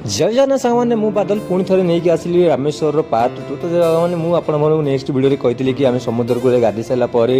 जय जगन्नाथ सामान मु बादल पुणी थे नहीं आसली रामेश्वर पार्ट 2 तो मैंने मुझे नेक्स्ट वीडियो कहती कि आम समुद्र को गाधे सारापर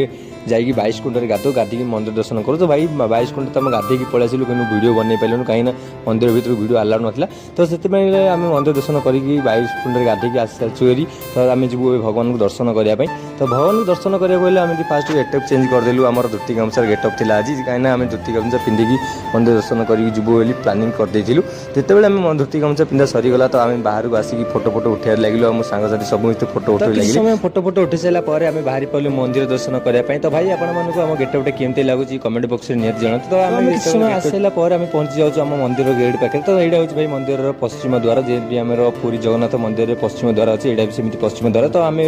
जाकि 22 कुंड गाधो गाधी मंदिर दर्शन करो तो भाई 22 कुंड तो आम गाधे पलि आसलु कि वीडियो बन पार्लुन कहीं मंदिर भर वीडियो आलाउ नाला तो से आम मंदिर दर्शन करके 22 कुंड गाधे आसी सारी तो आम जी भगवान को दर्शन करने तो भगवान को दर्शन करने आम फास्ट गेटअप चेंज करदेलु आम धोती गामछार गेटअप थी आज कहीं आम धोती गामछा पिंधिकी मंदिर दर्शन करके जीवु बोली प्लानिंग करदेलु जितेबाला आम धोती गामछा पिंधा सरीगला तो आम बाहर को आसिक फोटो फोटो उठार लगे आम सांगसाथी सब फोटो उठे लगे फोटो फोटो उठी सारापर आम बाहरी पड़े मंदिर दर्शन करने तो भाई आपको आम गेटअपटा केमती लगुच कमेंट बॉक्स में निहत जनाते तो आम समय आसाला आम पहुंची जाऊँ आम मंदिर गेट पाखे तो यहाँ हूँ भाई मंदिर पश्चिम द्वार जी आम पुरी जगन्नाथ मंदिर पश्चिम द्वार अच्छे यहाँ भी सेमती पश्चिम द्वार तो आम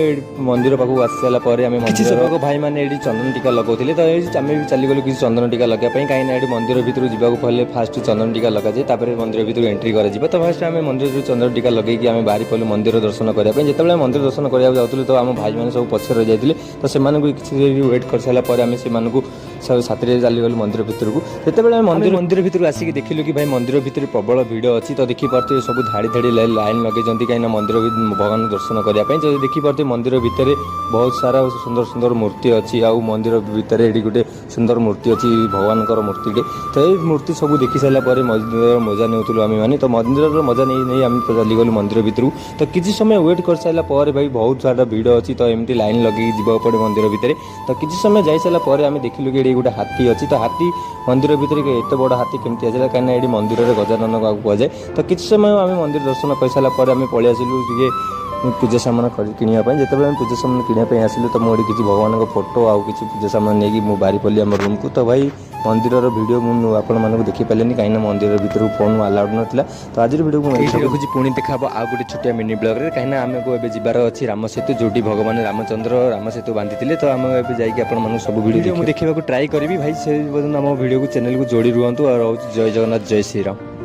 मंदिर पाखक आसी सारापर आम मंदिर भाई मैंने ये चंदन टीका लगाते तो आम भी चलीगलु किसी चंदन टीका लगाई कहीं मंदिर भर जावाक फास्ट चंदन टीका लगाए मंदिर भर एंट्री कर तो फास्ट आम मंदिर चंदन टीका लगे आम बाहरी पड़े मंदिर दर्शन करने जिते मंदिर दर्शन करने जाऊँ तो आम भाई मैंने सब पछे रही जाते तो से वेट कर सारापर आम से सब साथी चलीगलु मंदिर भितर को जिते मंदिर भितर आसिक देखिलु कि भाई मंदिर भितर प्रबल भिड़ अच्छी तो देखिपे सब धाड़ी धाड़ी लाइन लगे कहीं मंदिर भगवान दर्शन करने तो देखिपे मंदिर भितर बहुत सारा सुंदर सुंदर मूर्ति अच्छी आउ मंदिर भितर ये गोटे सुंदर मूर्ति अच्छी भगवान मूर्ति तो ये मूर्ति सब देखी सारापर मंदिर मजा नेउथुलु आम मैंने तो मंदिर मजा नहीं आम चलीगलु मंदिर भितर तो किसी समय वेट कर सारापर भाई बहुत सारा भिड़ अच्छी तो एमती लाइन लगे जावाक पड़े मंदिर भितर तो किसी समय जाई सारापर आम देखिलु कि गोटे हाथी अच्छी तो हाथी मंदिर भितर एत बड़ हाथी केमती आसा कहीं ये मंदिर में गजानन को कहुए तो किसी समय आम मंदिर दर्शन कर सारापर आम पलि आसिलु टे पूजा सामान किणापी जिते पूजा सामान किणापी आसिलु तो मुझे किसी भगवान फोटो आउ कि पूजा सामान नहीं मुझे बाहरी पड़ी आम रूम को तो भाई मंदिर वीडियो मुझे आपको देखी पारे कहीं मंदिर भर फोन अलाउड नाला तो आज वीडियो को रखुच्छी पुणी देखा आ गोटे छोटिया मिनी ब्लॉग रे कहीं आम को जबार अच्छी राम सेतु जोटी भगवान रामचंद्र राम सेतु बांधि तो आम जाकि सब वीडियो देखा ट्राई करी भाई से आम वीडियो को चैनल को जोड़ी रुहतु और जय जगन्नाथ जय श्रीराम।